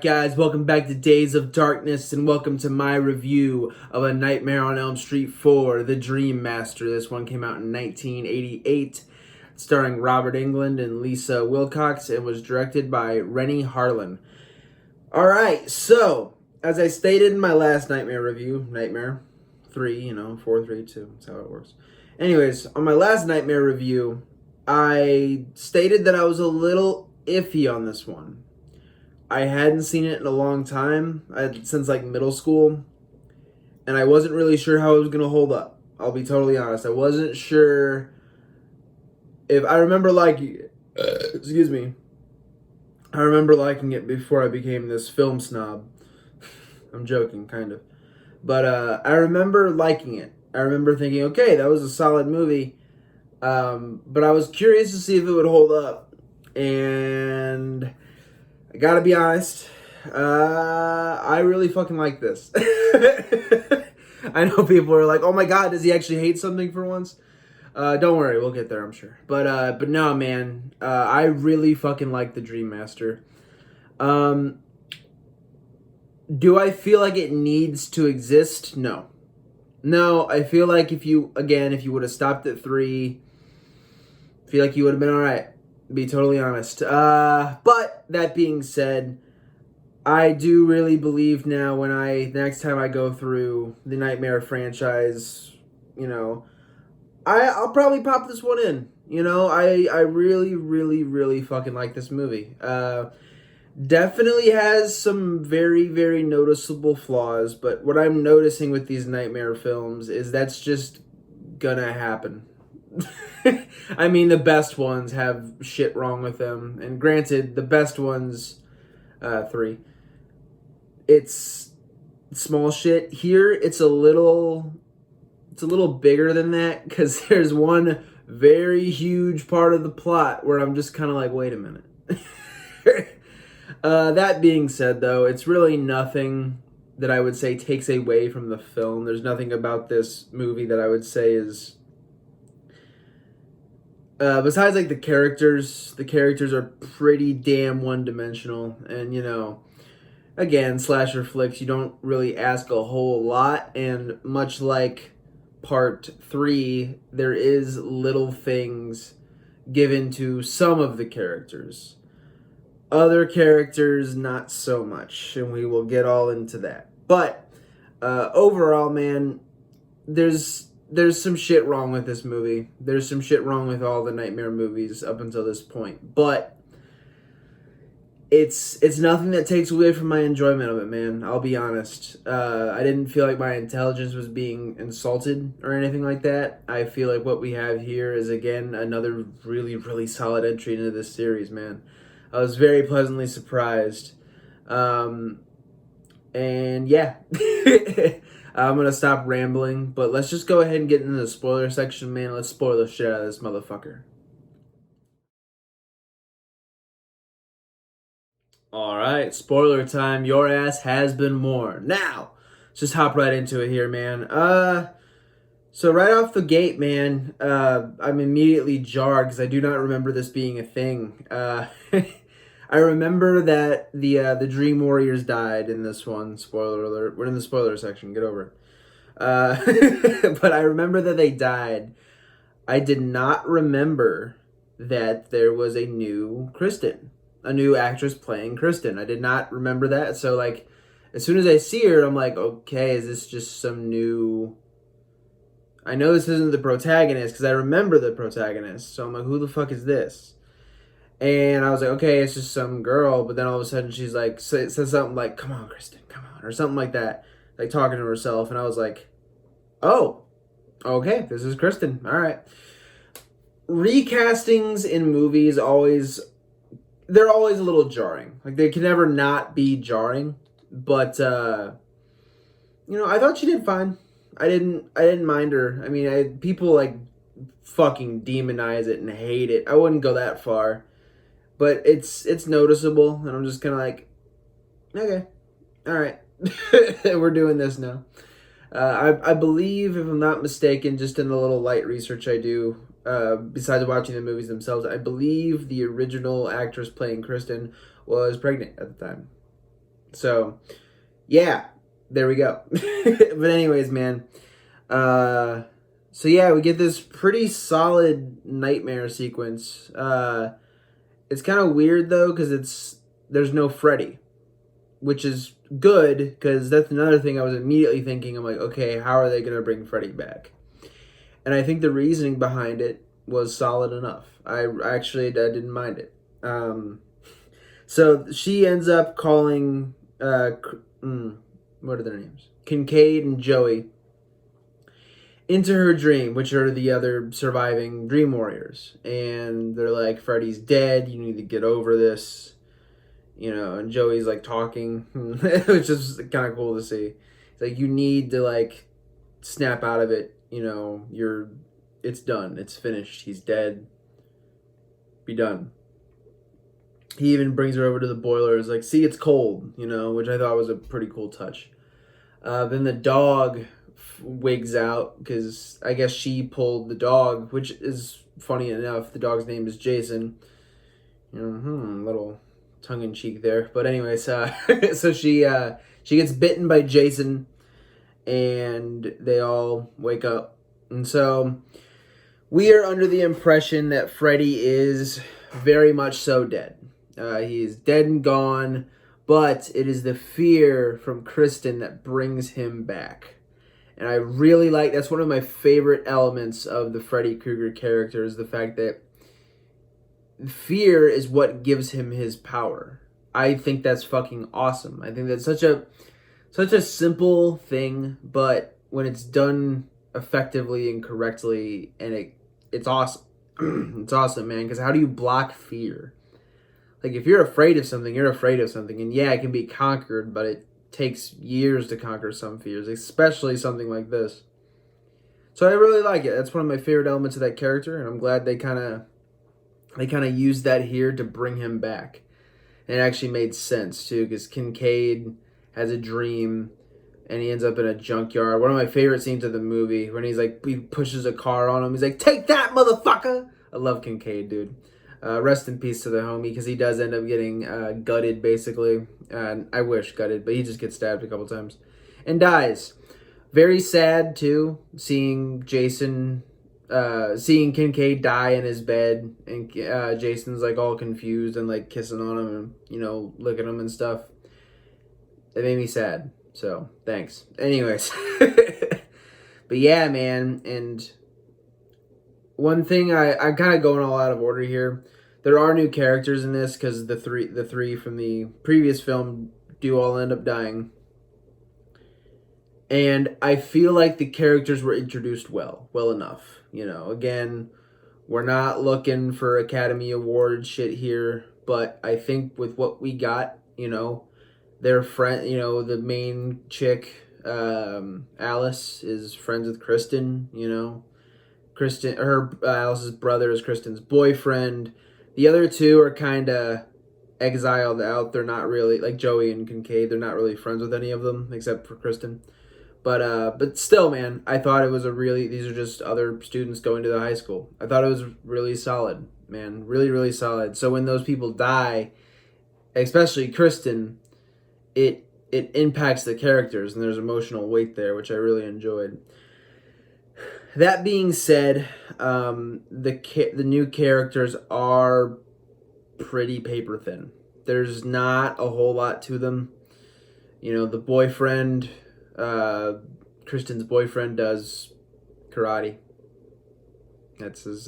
guys? Welcome back to Days of Darkness, and welcome to my review of A Nightmare on Elm Street 4, The Dream Master. This one came out in 1988, starring Robert Englund and Lisa Wilcox, and was directed by Renny Harlin. Alright, so, as I stated in my last Nightmare review, Nightmare 3, 4, 3, 2, that's how it works. Anyways, on my last Nightmare review, I stated that I was a little iffy on this one. I hadn't seen it in a long time, since like middle school, and I wasn't really sure how it was going to hold up. I'll be totally honest. I wasn't sure if I remember liking it. Excuse me. I remember liking it before I became this film snob. I'm joking, kind of. But I remember liking it. I remember thinking, okay, that was a solid movie. But I was curious to see if it would hold up. And I gotta be honest, I really fucking like this. I know people are like, oh my god, does he actually hate something for once? Don't worry, we'll get there, I'm sure. But no, man, I really fucking like The Dream Master. Do I feel like it needs to exist? No. No, I feel like if you would have stopped at 3, I feel like you would have been alright. Be totally honest. But that being said, I do really believe now next time I go through the Nightmare franchise, I'll probably pop this one in. I really, really, really fucking like this movie. Definitely has some very, very noticeable flaws, but what I'm noticing with these Nightmare films is that's just gonna happen. I mean, the best ones have shit wrong with them, and granted, the best ones, 3, it's small shit. Here, it's a little bigger than that, because there's one very huge part of the plot where I'm just kind of like, wait a minute. That being said, though, it's really nothing that I would say takes away from the film. There's nothing about this movie that I would say is... besides, like, the characters are pretty damn one-dimensional, and, again, slasher flicks, you don't really ask a whole lot, and much like part 3, there is little things given to some of the characters. Other characters, not so much, and we will get all into that. But, overall, man, there's some shit wrong with this movie. There's some shit wrong with all the Nightmare movies up until this point. But it's nothing that takes away from my enjoyment of it, man. I'll be honest. I didn't feel like my intelligence was being insulted or anything like that. I feel like what we have here is, again, another really, really solid entry into this series, man. I was very pleasantly surprised. And yeah. I'm going to stop rambling, but let's just go ahead and get into the spoiler section, man. Let's spoil the shit out of this motherfucker. Alright, spoiler time. Your ass has been warned. Now, let's just hop right into it here, man. So right off the gate, man, I'm immediately jarred because I do not remember this being a thing. I remember that the Dream Warriors died in this one. Spoiler alert. We're in the spoiler section. Get over it. But I remember that they died. I did not remember that there was a new Kristen. A new actress playing Kristen. I did not remember that. So, like, as soon as I see her, I'm like, okay, is this just some new... I know this isn't the protagonist because I remember the protagonist. So I'm like, who the fuck is this? And I was like, okay, it's just some girl. But then all of a sudden she's like, says something like, come on, Kristen, come on. Or something like that. Like talking to herself. And I was like, oh, okay, this is Kristen. All right. Recastings in movies they're always a little jarring. Like they can never not be jarring. But, I thought she did fine. I didn't mind her. I mean, people like fucking demonize it and hate it. I wouldn't go that far. But it's noticeable, and I'm just kind of like, okay, all right, we're doing this now. I believe, if I'm not mistaken, just in the little light research I do, besides watching the movies themselves, I believe the original actress playing Kristen was pregnant at the time. So, yeah, there we go. But anyways, man. So yeah, we get this pretty solid nightmare sequence. It's kind of weird though, because there's no Freddy, which is good, because that's another thing I was immediately thinking. I'm like, okay, how are they gonna bring Freddy back? And I think the reasoning behind it was solid enough. I didn't mind it. So she ends up calling what are their names? Kincaid and Joey into her dream, which are the other surviving Dream Warriors. And they're like, Freddy's dead, you need to get over this. And Joey's like talking, which is kind of cool to see. It's like, you need to like snap out of it. It's done. It's finished. He's dead. Be done. He even brings her over to the boiler. It's like, see, it's cold, which I thought was a pretty cool touch. Then the dog wigs out, because I guess she pulled the dog, which is funny enough. The dog's name is Jason. Little tongue-in-cheek there. But anyways, so she gets bitten by Jason, and they all wake up. And so we are under the impression that Freddy is very much so dead. He is dead and gone, but it is the fear from Kristen that brings him back. And I really that's one of my favorite elements of the Freddy Krueger character, is the fact that fear is what gives him his power. I think that's fucking awesome. I think that's such a simple thing, but when it's done effectively and correctly, and it's awesome. It's awesome, man, because how do you block fear? Like, if you're afraid of something, you're afraid of something. And yeah, it can be conquered, but it takes years to conquer some fears, especially something like this. So I really like it. That's one of my favorite elements of that character, and I'm glad they kind of used that here to bring him back. And it actually made sense, too, because Kincaid has a dream, and he ends up in a junkyard. One of my favorite scenes of the movie, when he pushes a car on him. He's like, take that, motherfucker! I love Kincaid, dude. Rest in peace to the homie, because he does end up getting gutted, basically. I wish gutted, but he just gets stabbed a couple times. And dies. Very sad, too, seeing Kincaid die in his bed, and Jason's like all confused and like kissing on him and, licking him and stuff. It made me sad. So, thanks. Anyways. But yeah, man, and one thing, I'm kind of going all out of order here. There are new characters in this, because the three from the previous film do all end up dying. And I feel like the characters were introduced well enough. Again, we're not looking for Academy Award shit here, but I think with what we got, their friend, the main chick, Alice, is friends with Kristen, Alice's brother is Kristen's boyfriend. The other two are kind of exiled out. They're not really, like Joey and Kincaid, they're not really friends with any of them except for Kristen. But still, man, I thought it was these are just other students going to the high school. I thought it was really solid, man. Really, really solid. So when those people die, especially Kristen, it impacts the characters, and there's emotional weight there, which I really enjoyed. That being said, the new characters are pretty paper thin. There's not a whole lot to them. The boyfriend, Kristen's boyfriend, does karate. That's his.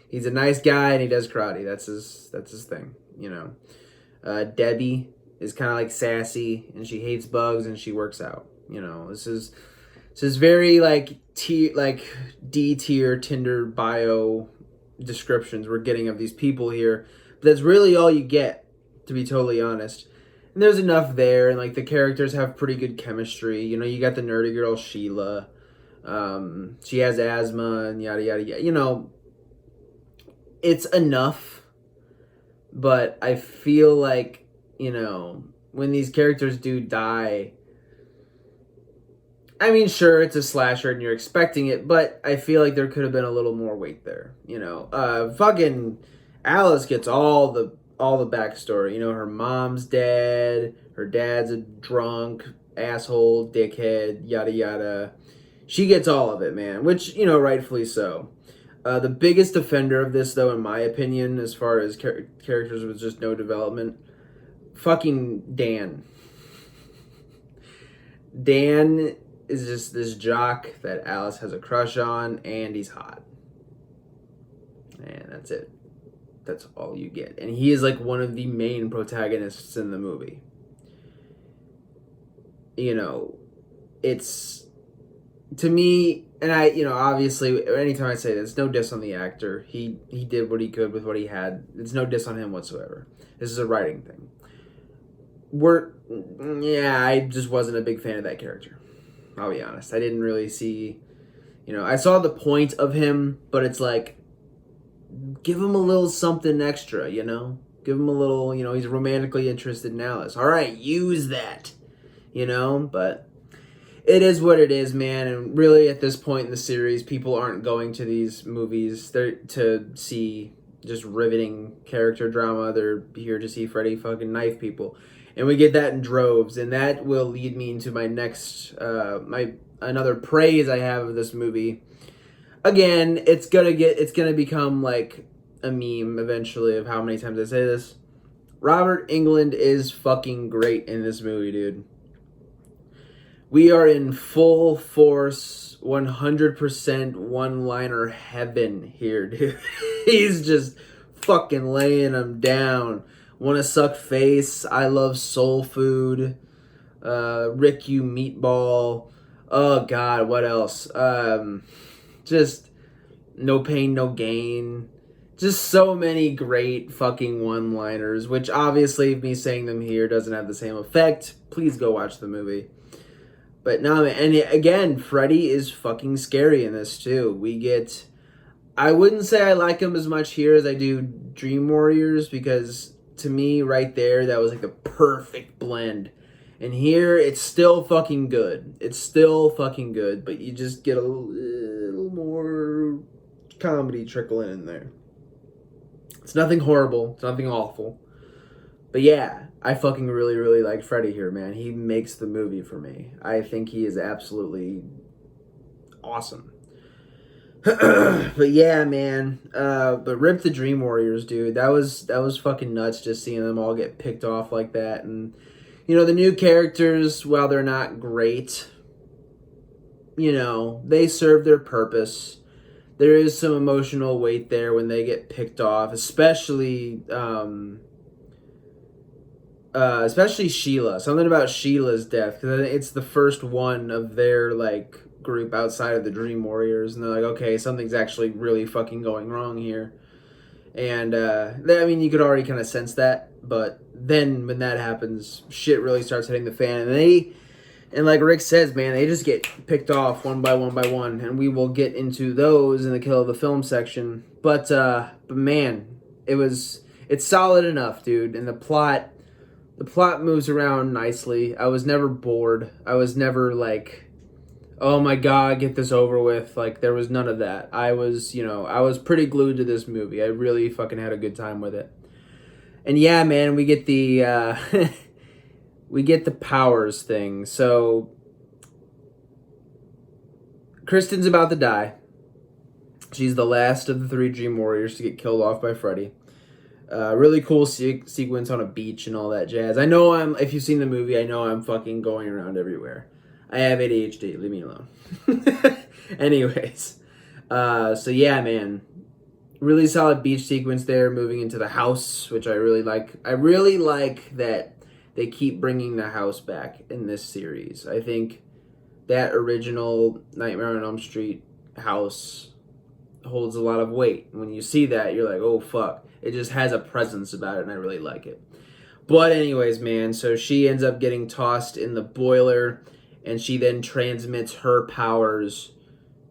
He's a nice guy and he does karate. That's his thing. Debbie is kind of like sassy, and she hates bugs and she works out. This is very like D tier Tinder bio descriptions we're getting of these people here. But that's really all you get, to be totally honest. And there's enough there, and like the characters have pretty good chemistry. You got the nerdy girl Sheila. She has asthma and yada yada yada. It's enough. But I feel like, when these characters do die, I mean, sure, it's a slasher and you're expecting it, but I feel like there could have been a little more weight there. Fucking Alice gets all the all the backstory. You know, her mom's dead, her dad's a drunk, asshole, dickhead, yada yada. She gets all of it, man, which, you know, rightfully so. The biggest offender of this, though, in my opinion, as far as characters with just no development, fucking Dan. Dan is just this jock that Alice has a crush on, and he's hot. And that's it. That's all you get. And he is like one of the main protagonists in the movie. You know, it's, to me, and I, you know, obviously, anytime I say this, no diss on the actor. He did what he could with what he had. It's no diss on him whatsoever. This is a writing thing. I just wasn't a big fan of that character. I'll be honest. I didn't really see, you know, I saw the point of him, but it's like, give him a little something extra, you know? Give him a little, you know, he's romantically interested in Alice. All right, use that, you know? But it is what it is, man. And really, at this point in the series, people aren't going to these movies to see just riveting character drama. They're here to see Freddy fucking knife people. And we get that in droves. And that will lead me into my next, another praise I have of this movie. Again, it's gonna become like a meme eventually of how many times I say this. Robert Englund is fucking great in this movie, dude. We are in full force, 100% one-liner heaven here, dude. He's just fucking laying them down. Wanna suck face, I love soul food, Rick you meatball. Oh god, what else? Just no pain, no gain. Just so many great fucking one-liners, which obviously me saying them here doesn't have the same effect. Please go watch the movie. But no, and again, Freddy is fucking scary in this too. We get, I wouldn't say I like him as much here as I do Dream Warriors, because to me right there, that was like the perfect blend. And here, it's still fucking good. It's still fucking good, but you just get a little more comedy trickling in there. It's nothing horrible. It's nothing awful. But yeah, I fucking really, really like Freddy here, man. He makes the movie for me. I think he is absolutely awesome. But yeah, man. But rip the Dream Warriors, dude. That was fucking nuts just seeing them all get picked off like that. And you know, the new characters, while they're not great, you know, they serve their purpose. There is some emotional weight there when they get picked off, especially Sheila. Something about Sheila's death, because it's the first one of their like group outside of the Dream Warriors, and they're like, okay, something's actually really fucking going wrong here. And I mean, you could already kind of sense that, but then when that happens, shit really starts hitting the fan, and like Rick says, man, they just get picked off one by one, and we will get into those in the Kill of the Film section. But man, it's solid enough, dude, and the plot moves around nicely. I was never bored. I was never like, oh my god, get this over with. Like, there was none of that. I was pretty glued to this movie. I really fucking had a good time with it. And yeah, man, we get the we get the powers thing. So Kristen's about to die. She's the last of the 3 Dream Warriors to get killed off by Freddy. Really cool sequence on a beach and all that jazz. I know if you've seen the movie, I know I'm fucking going around everywhere. I have ADHD, leave me alone. Anyways, so yeah, man. Really solid beach sequence there, moving into the house, which I really like. I really like that they keep bringing the house back in this series. I think that original Nightmare on Elm Street house holds a lot of weight. When you see that, you're like, oh, fuck. It just has a presence about it, and I really like it. But anyways, man, so she ends up getting tossed in the boiler, and she then transmits her powers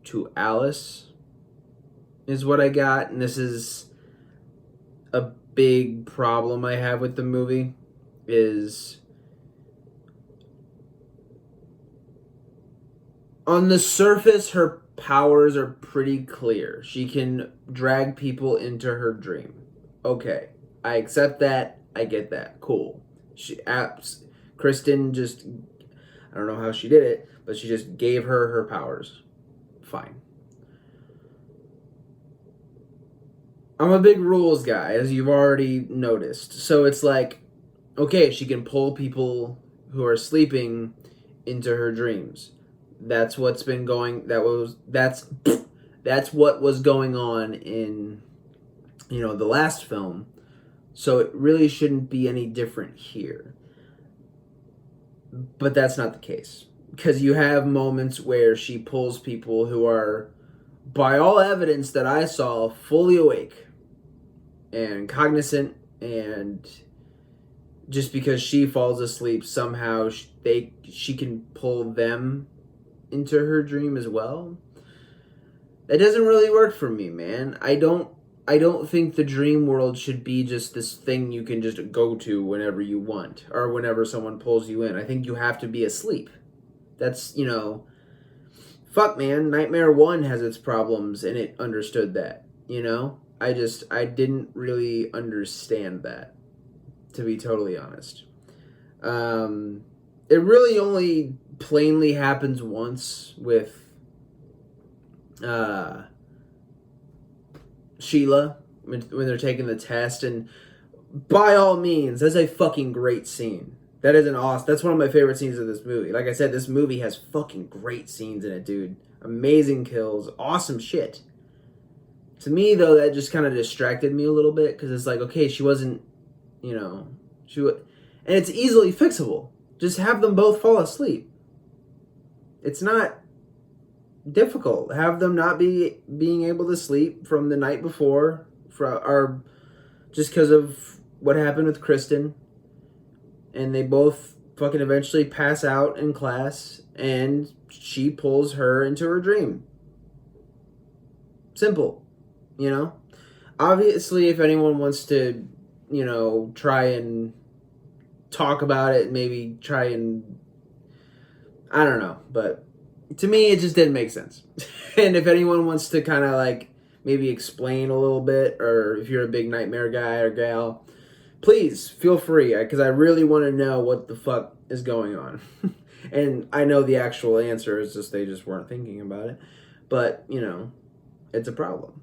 to Alice, is what I got. And this is a big problem I have with the movie, is on the surface, her powers are pretty clear. She can drag people into her dream. Okay. I accept that. I get that. Cool. Kristen just, I don't know how she did it, but she just gave her powers. Fine. I'm a big rules guy, as you've already noticed. So it's like, okay, she can pull people who are sleeping into her dreams. That's what's been going. That's what was going on in, the last film. So it really shouldn't be any different here. But that's not the case, because you have moments where she pulls people who are, by all evidence that I saw, fully awake and cognizant, and just because she falls asleep, somehow she can pull them into her dream as well. That doesn't really work for me, man. I don't think the dream world should be just this thing you can just go to whenever you want, or whenever someone pulls you in. I think you have to be asleep. That's, fuck, man. Nightmare 1 has its problems, and it understood that, I didn't really understand that, to be totally honest. It really only plainly happens once with Sheila when they're taking the test, and by all means, that's a fucking great scene. That is that's one of my favorite scenes of this movie. Like I said, this movie has fucking great scenes in it, dude. Amazing kills, awesome shit. To me, though, that just kind of distracted me a little bit, because it's like, okay, she wasn't, and it's easily fixable. Just have them both fall asleep. It's not difficult. Have them not being able to sleep from the night before, or just because of what happened with Kristen, and they both fucking eventually pass out in class, and she pulls her into her dream. Simple. Obviously, if anyone wants to, try and talk about it, maybe try and, I don't know, but to me, it just didn't make sense. And if anyone wants to kind of like maybe explain a little bit, or if you're a big Nightmare guy or gal, please feel free, because I really want to know what the fuck is going on. And I know the actual answer is just they just weren't thinking about it. But, it's a problem.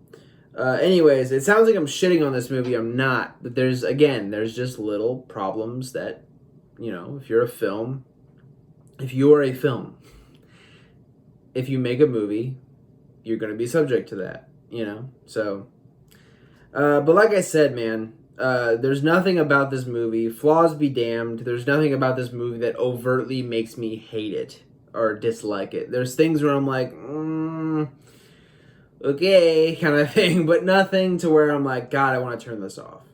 Anyways, it sounds like I'm shitting on this movie. I'm not. But there's just little if you're a film, if you make a movie, you're going to be subject to that, So, but like I said, man, there's nothing about this movie, flaws be damned, there's nothing about this movie that overtly makes me hate it or dislike it. There's things where I'm like, okay, kind of thing, but nothing to where I'm like, God, I want to turn this off.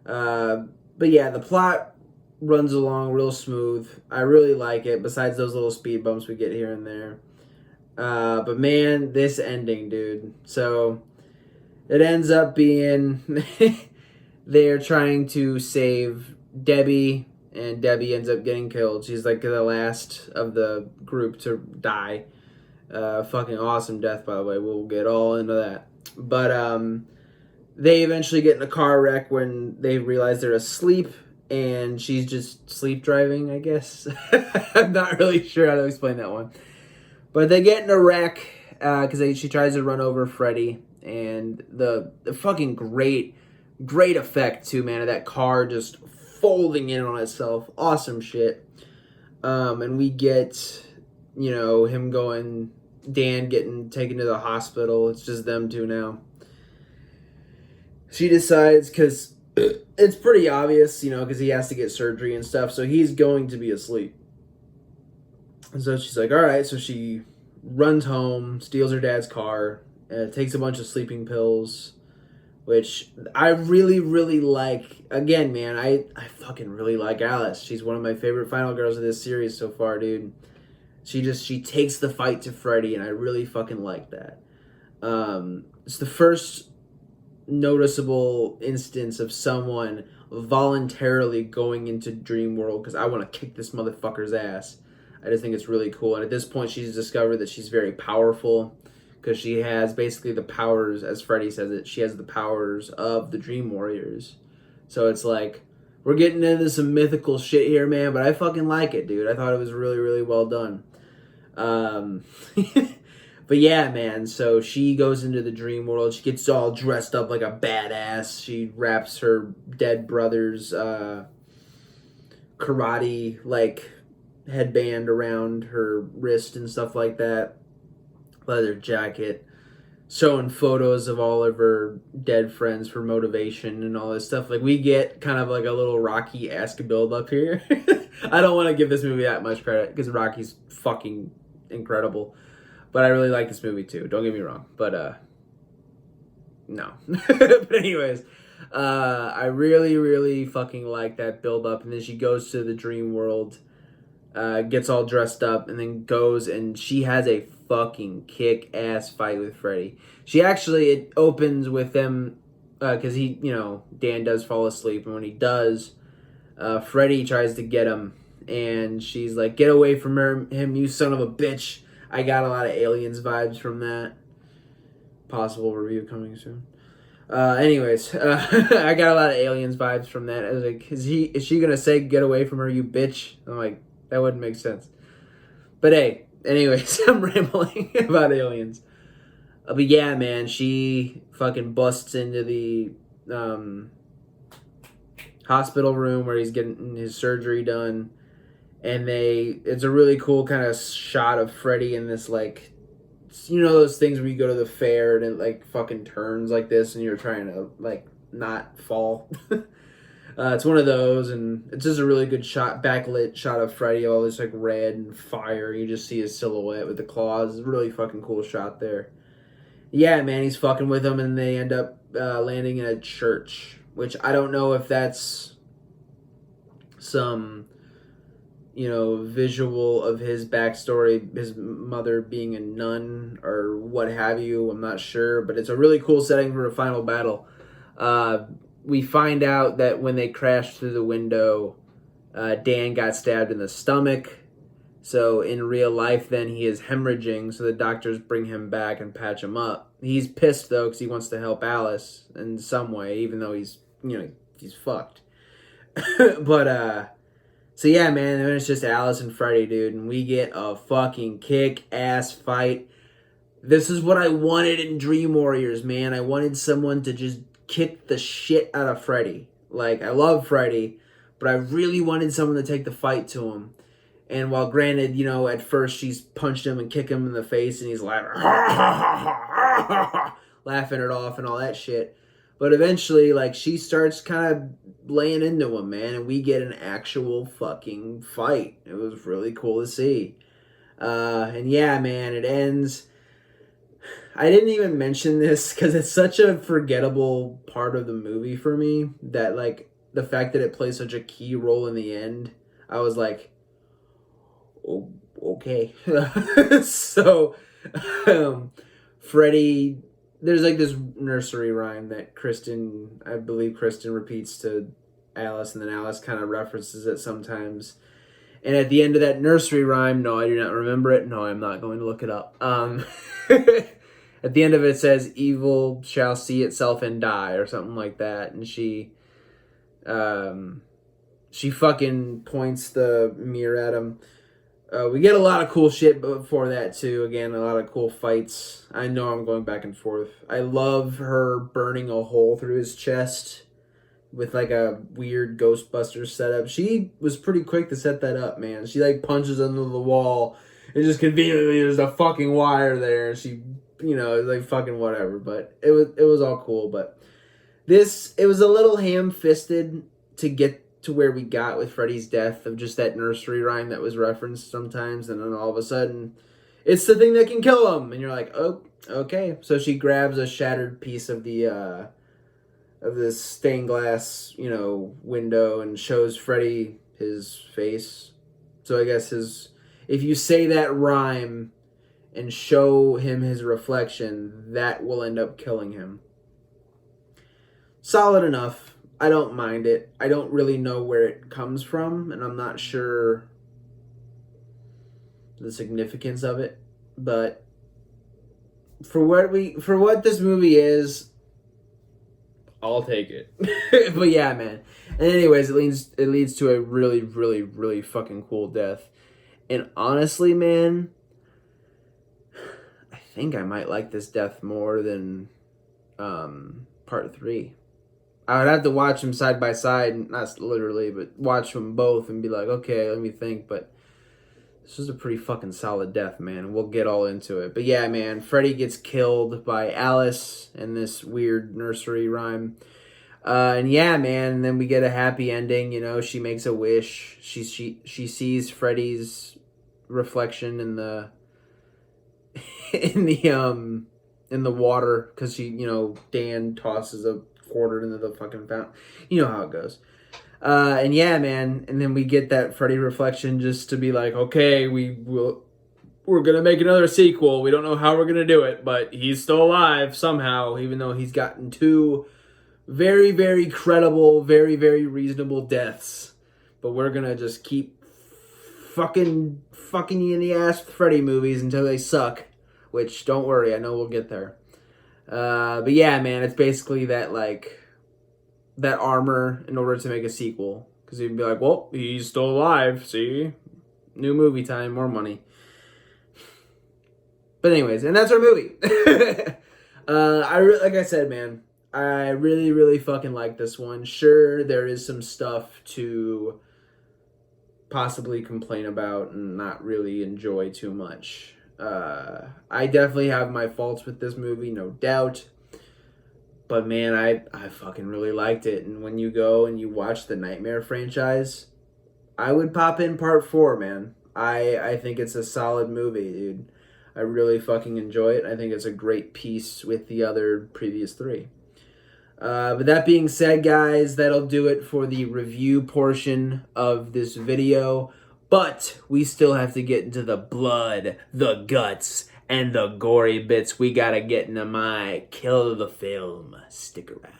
But yeah, the plot runs along real smooth. I really like it, besides those little speed bumps we get here and there. But man, this ending, dude. So it ends up being they're trying to save Debbie, and Debbie ends up getting killed. She's like the last of the group to die. Fucking awesome death, by the way. We'll get all into that. But they eventually get in a car wreck when they realize they're asleep, and she's just sleep driving, I guess. I'm not really sure how to explain that one. But they get in a wreck because she tries to run over Freddy, and the fucking great effect too, man, of that car just folding in on itself. Awesome shit. And we get, Dan getting taken to the hospital. It's just them two now. She decides, because it's pretty obvious, because he has to get surgery and stuff, so he's going to be asleep. And so she's like, all right, so she runs home, steals her dad's car, takes a bunch of sleeping pills, which I really, really like. Again, man, I fucking really like Alice. She's one of my favorite final girls of this series so far, dude. She takes the fight to Freddy, and I really fucking like that. It's the first noticeable instance of someone voluntarily going into Dream World because I want to kick this motherfucker's ass. I just think it's really cool. And at this point, she's discovered that she's very powerful because she has basically the powers, as Freddy says it, she has the powers of the Dream Warriors. So it's like, we're getting into some mythical shit here, man, but I fucking like it, dude. I thought it was really, really well done. But yeah, man, so she goes into the dream world. She gets all dressed up like a badass. She wraps her dead brother's karate, like, headband around her wrist and stuff like that. Leather jacket. Showing photos of all of her dead friends for motivation and all this stuff. Like, we get kind of like a little Rocky-esque build up here. I don't want to give this movie that much credit because Rocky's fucking incredible. But I really like this movie too. Don't get me wrong. But, no. But anyways, I really, really fucking like that build up. And then she goes to the dream world, gets all dressed up, and then goes and she has a fucking kick-ass fight with Freddy. It opens with them, because Dan does fall asleep, and when he does, Freddy tries to get him, and she's like, get away from him, you son of a bitch. I got a lot of Aliens vibes from that. Possible review coming soon. Anyways, I got a lot of Aliens vibes from that. I was like, is she gonna say, get away from her, you bitch? I'm like, that wouldn't make sense. But hey, anyways, I'm rambling about Aliens. But yeah, man, she fucking busts into the hospital room where he's getting his surgery done. And it's a really cool kind of shot of Freddy in this, like, those things where you go to the fair and it, like, fucking turns like this and you're trying to, like, not fall. It's one of those, and it's just a really good shot, backlit shot of Freddy, all this, like, red and fire. You just see his silhouette with the claws. It's a really fucking cool shot there. Yeah, man, he's fucking with them, and they end up landing in a church, which I don't know if that's some, visual of his backstory, his mother being a nun or what have you. I'm not sure, but it's a really cool setting for a final battle. We find out that when they crashed through the window, Dan got stabbed in the stomach. So in real life, then he is hemorrhaging. So the doctors bring him back and patch him up. He's pissed though because he wants to help Alice in some way, even though he's fucked. But so yeah, man, then it's just Alice and Freddy, dude, and we get a fucking kick-ass fight. This is what I wanted in Dream Warriors, man. I wanted someone to just kick the shit out of Freddy. Like, I love Freddy, but I really wanted someone to take the fight to him. And while granted, at first she's punched him and kicked him in the face and he's like, laughing it off and all that shit. But eventually, like, she starts kind of laying into him, man, and we get an actual fucking fight. It was really cool to see. And yeah, man, it ends. I didn't even mention this because it's such a forgettable part of the movie for me that, like, the fact that it plays such a key role in the end, I was like, oh, okay. So, Freddy, there's like this nursery rhyme that I believe Kristen repeats to Alice, and then Alice kind of references it sometimes. And at the end of that nursery rhyme, no, I do not remember it. No, I'm not going to look it up. At the end of it says, evil shall see itself and die, or something like that. And she fucking points the mirror at him. We get a lot of cool shit before that, too. Again, a lot of cool fights. I know I'm going back and forth. I love her burning a hole through his chest with, like, a weird Ghostbusters setup. She was pretty quick to set that up, man. She, like, punches under the wall. And just conveniently, there's a fucking wire there. And she, like, fucking whatever. But it was all cool. But it was a little ham-fisted to get to where we got with Freddy's death, of just that nursery rhyme that was referenced sometimes, and then all of a sudden it's the thing that can kill him, and you're like, oh, okay. So she grabs a shattered piece of the of this stained glass window and shows Freddy his face. So I guess if you say that rhyme and show him his reflection, that will end up killing him. Solid enough. I don't mind it. I don't really know where it comes from, and I'm not sure the significance of it. But for what this movie is, I'll take it. But yeah, man. And anyways, it leads to a really, really, really fucking cool death. And honestly, man, I think I might like this death more than part 3. I would have to watch them side by side, not literally, but watch them both and be like, okay, let me think. But this is a pretty fucking solid death, man. We'll get all into it. But yeah, man, Freddy gets killed by Alice in this weird nursery rhyme. And yeah, man, and then we get a happy ending. You know, she makes a wish. She sees Freddy's reflection in the in the water because Dan tosses a quarter into the fucking fountain. You know how it goes. And yeah, man, and then we get that Freddy reflection just to be like, okay, we're gonna make another sequel. We don't know how we're gonna do it, but he's still alive somehow, even though he's gotten 2 very, very credible, very, very reasonable deaths. But we're gonna just keep fucking you in the ass with Freddy movies until they suck. Which, don't worry, I know we'll get there. But yeah, man, it's basically that armor in order to make a sequel. Because you'd be like, well, he's still alive, see? New movie time, more money. But anyways, and that's our movie. Like I said, man, I really, really fucking like this one. Sure, there is some stuff to possibly complain about and not really enjoy too much. I definitely have my faults with this movie, no doubt. But man, I fucking really liked it. And when you go and you watch the Nightmare franchise, I would pop in part 4, man. I think it's a solid movie, dude. I really fucking enjoy it. I think it's a great piece with the other previous 3. But that being said, guys, that'll do it for the review portion of this video. But we still have to get into the blood, the guts, and the gory bits. We gotta get into my kill of the film. Stick around.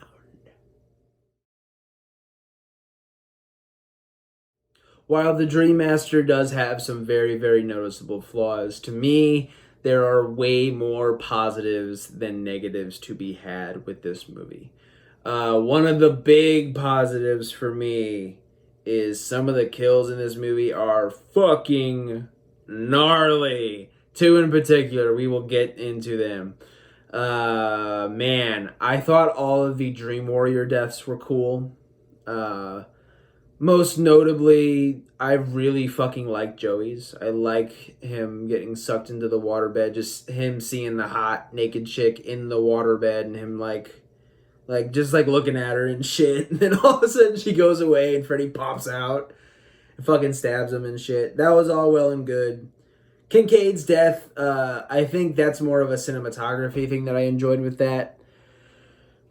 While the Dream Master does have some very, very noticeable flaws, to me, there are way more positives than negatives to be had with this movie. One of the big positives for me is some of the kills in this movie are fucking gnarly. 2 in particular, we will get into them. Man, I thought all of the Dream Warrior deaths were cool. Most notably, I really fucking like Joey's. I like him getting sucked into the waterbed, just him seeing the hot naked chick in the waterbed and him just looking at her and shit. And then all of a sudden she goes away and Freddy pops out and fucking stabs him and shit. That was all well and good. Kincaid's death, I think that's more of a cinematography thing that I enjoyed with that.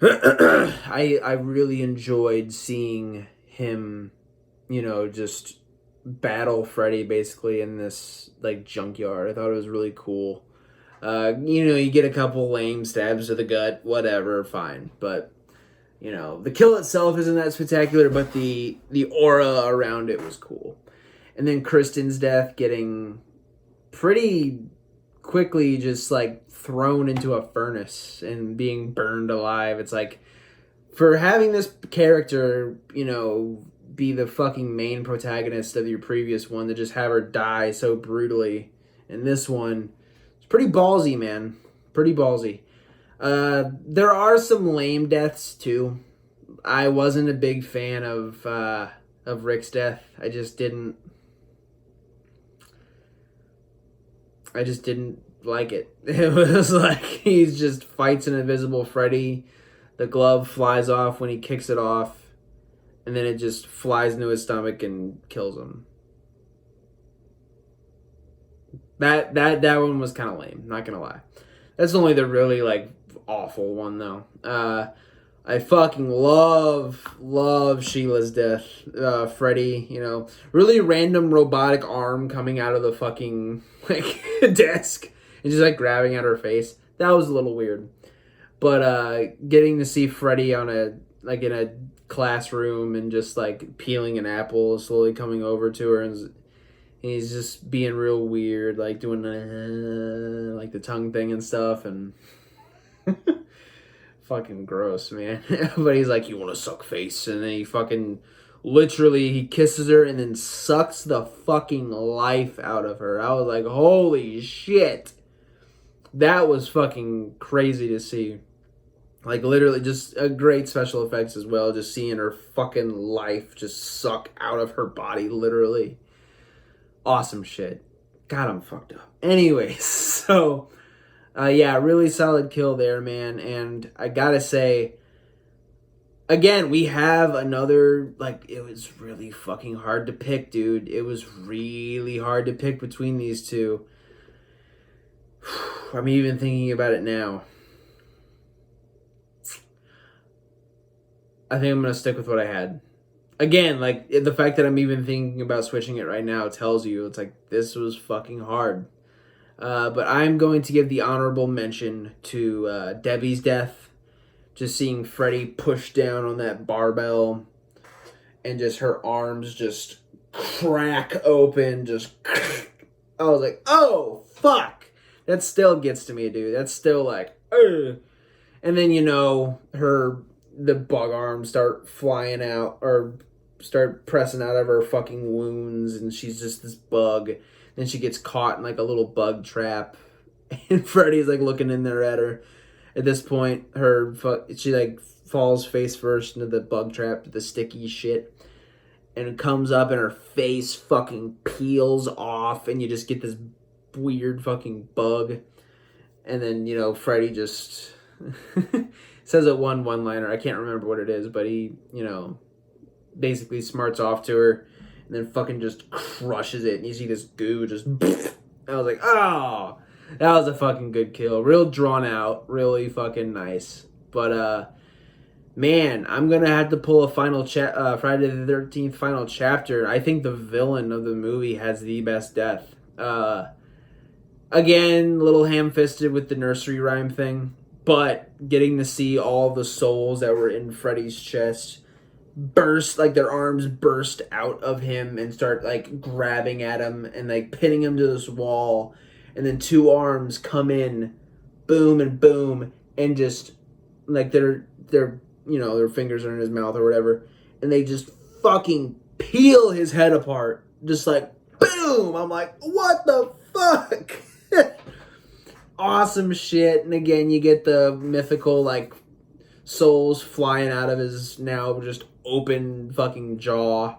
I really enjoyed seeing him, just battle Freddy basically in this junkyard. I thought it was really cool. You get a couple lame stabs to the gut, whatever, fine. But the kill itself isn't that spectacular, but the aura around it was cool. And then Kristen's death getting pretty quickly just thrown into a furnace and being burned alive. It's for having this character, be the fucking main protagonist of your previous one, to just have her die so brutally. And this one, it's pretty ballsy, man. Pretty ballsy. There are some lame deaths too. I wasn't a big fan of Rick's death. I just didn't like it. It was he just fights an invisible Freddy. The glove flies off when he kicks it off, and then it just flies into his stomach and kills him. That one was kind of lame, not gonna lie. That's only the really awful one though. I fucking love Sheila's death. Freddy, really random robotic arm coming out of the fucking desk and just grabbing at her face. That was a little weird. But getting to see Freddy on in a classroom and just peeling an apple, slowly coming over to her, and he's just being real weird, doing the tongue thing and stuff, and fucking gross, man. But he's like, you want to suck face? And then he fucking, literally, he kisses her and then sucks the fucking life out of her. I was like, holy shit. That was fucking crazy to see. Like, literally, just a great special effects as well. Just seeing her fucking life just suck out of her body, literally. Awesome shit. God, I'm fucked up. Anyways, so, yeah, really solid kill there, man. And I gotta say, again, we have another, like, it was really fucking hard to pick, dude. It was really hard to pick between these two. I'm even thinking about it now. I think I'm going to stick with what I had. Again, like, the fact that I'm even thinking about switching it right now tells you, it's like, this was fucking hard. But I'm going to give the honorable mention to Debbie's death. Just seeing Freddy push down on that barbell and just her arms just crack open. Just, I was like, oh, fuck. That still gets to me, dude. That's still like, ugh. And then, you know, the bug arms start flying out or start pressing out of her fucking wounds, and she's just this bug. Then she gets caught in like a little bug trap, and Freddy's like looking in there at her. At this point, she like falls face first into the bug trap, the sticky shit, and it comes up, and her face fucking peels off, and you just get this weird fucking bug. And then, you know, Freddy just says a one-liner. I can't remember what it is, but he, you know, basically smarts off to her and then fucking just crushes it. And you see this goo just... I was like, oh, that was a fucking good kill. Real drawn out. Really fucking nice. But, man, I'm going to have to pull a final Friday the 13th final chapter. I think the villain of the movie has the best death. Again, a little ham-fisted with the nursery rhyme thing, but getting to see all the souls that were in Freddy's chest burst, like their arms burst out of him and start like grabbing at him and like pinning him to this wall, and then two arms come in, boom and boom, and just like their you know, their fingers are in his mouth or whatever, and they just fucking peel his head apart, just like boom. I'm like, what the fuck? Awesome shit. And again, you get the mythical like souls flying out of his now just open fucking jaw,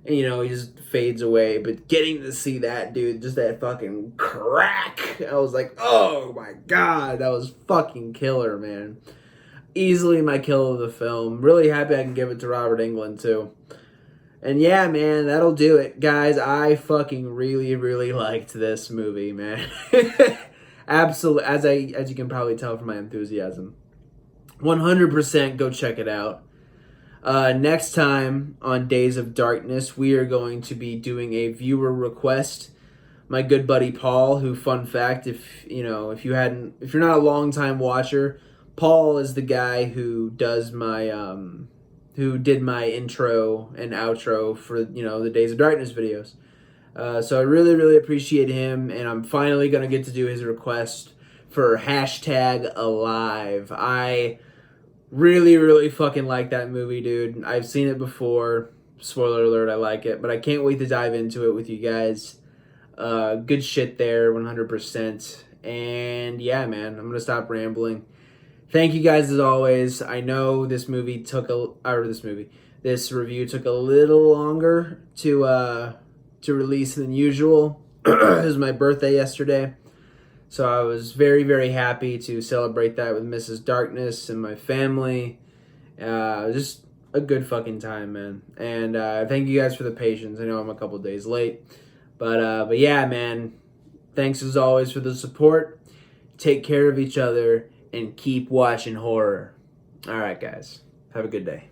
and you know, he just fades away. But getting to see that, dude, just that fucking crack, I was like, oh my god, that was fucking killer, man. Easily my kill of the film. Really happy I can give it to Robert Englund too. And yeah, man, that'll do it. Guys, I fucking really, really liked this movie, man. Absolutely, as you can probably tell from my enthusiasm. 100% go check it out. Next time on Days of Darkness, we are going to be doing a viewer request. My good buddy Paul, who, fun fact, if you're not a long time watcher, Paul is the guy who does my who did my intro and outro for, you know, the Days of Darkness videos. So I really, really appreciate him, and I'm finally going to get to do his request for #Alive. I really, really fucking like that movie, dude. I've seen it before. Spoiler alert, I like it, but I can't wait to dive into it with you guys. Good shit there, 100%. And yeah, man, I'm going to stop rambling. Thank you guys as always. I know this review took a little longer to release than usual. It was my birthday yesterday, so I was very, very happy to celebrate that with Mrs. Darkness and my family. Just a good fucking time, man. And thank you guys for the patience. I know I'm a couple days late, but yeah, man. Thanks as always for the support. Take care of each other and keep watching horror. All right, guys. Have a good day.